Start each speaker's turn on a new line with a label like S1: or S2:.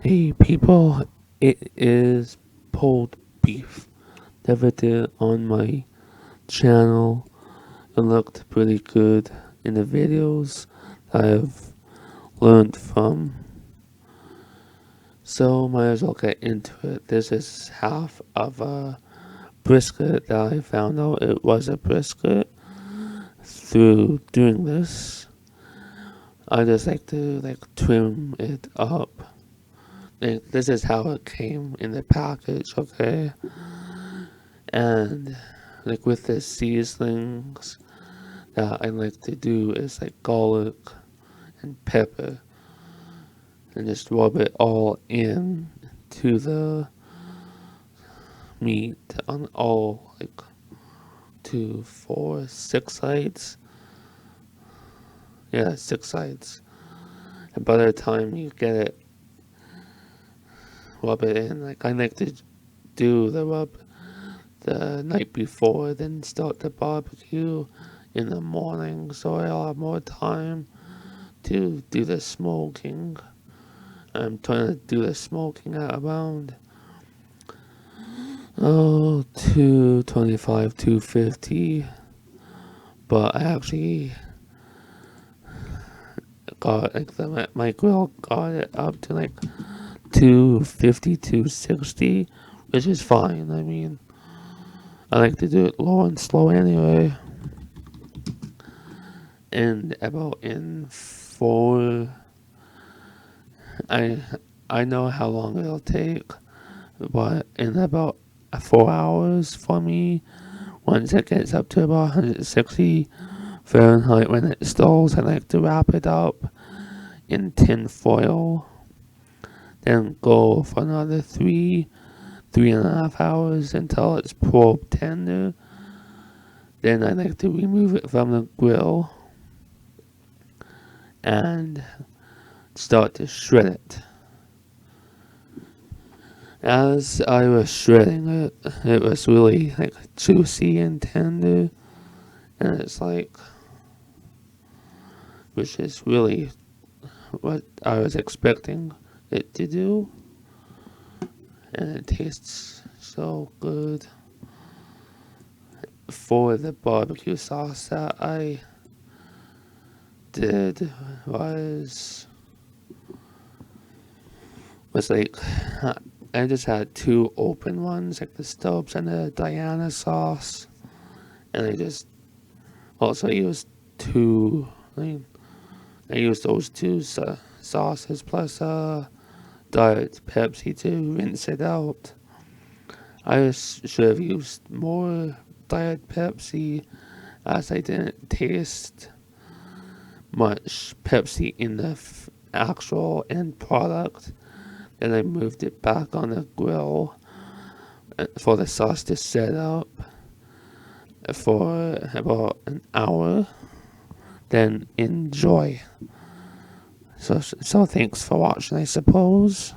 S1: Hey people, it is pulled beef that I did on my channel. It looked pretty good in the videos I've learned from. So might as well get into it. This is half of a brisket that I found out it was a brisket through doing this. I just like to trim it up. This is how it came in the package, okay? And with the seasonings that I like to do is garlic and pepper, and just rub it all in to the meat on all 2, 4, 6 sides. Yeah, 6 sides. And by the time you get it, rub it in. I like to do the rub the night before, then start the barbecue in the morning, so I'll have more time to do the smoking. I'm trying to do the smoking at around 225, 250, but I actually got my grill got it up to 250, 260, which is fine. I mean, I like to do it low and slow anyway. And about in 4, I know how long it'll take, but in about 4 hours for me, once it gets up to about 160 Fahrenheit, when it stalls, I like to wrap it up in tin foil, then go for another 3.5 hours until it's probe tender. Then I like to remove it from the grill and start to shred it. As I was shredding it, it was really juicy and tender, and it's which is really what I was expecting it to do, and it tastes so good. For the barbecue sauce that I did was I just had 2 open ones, the Staubs and the Diana sauce, and I just also used 2. I used those 2 sauces plus diet Pepsi to rinse it out. I should have used more diet Pepsi, as I didn't taste much Pepsi in the actual end product. Then I moved it back on the grill for the sauce to set up for about an hour. Then enjoy. So thanks for watching, I suppose.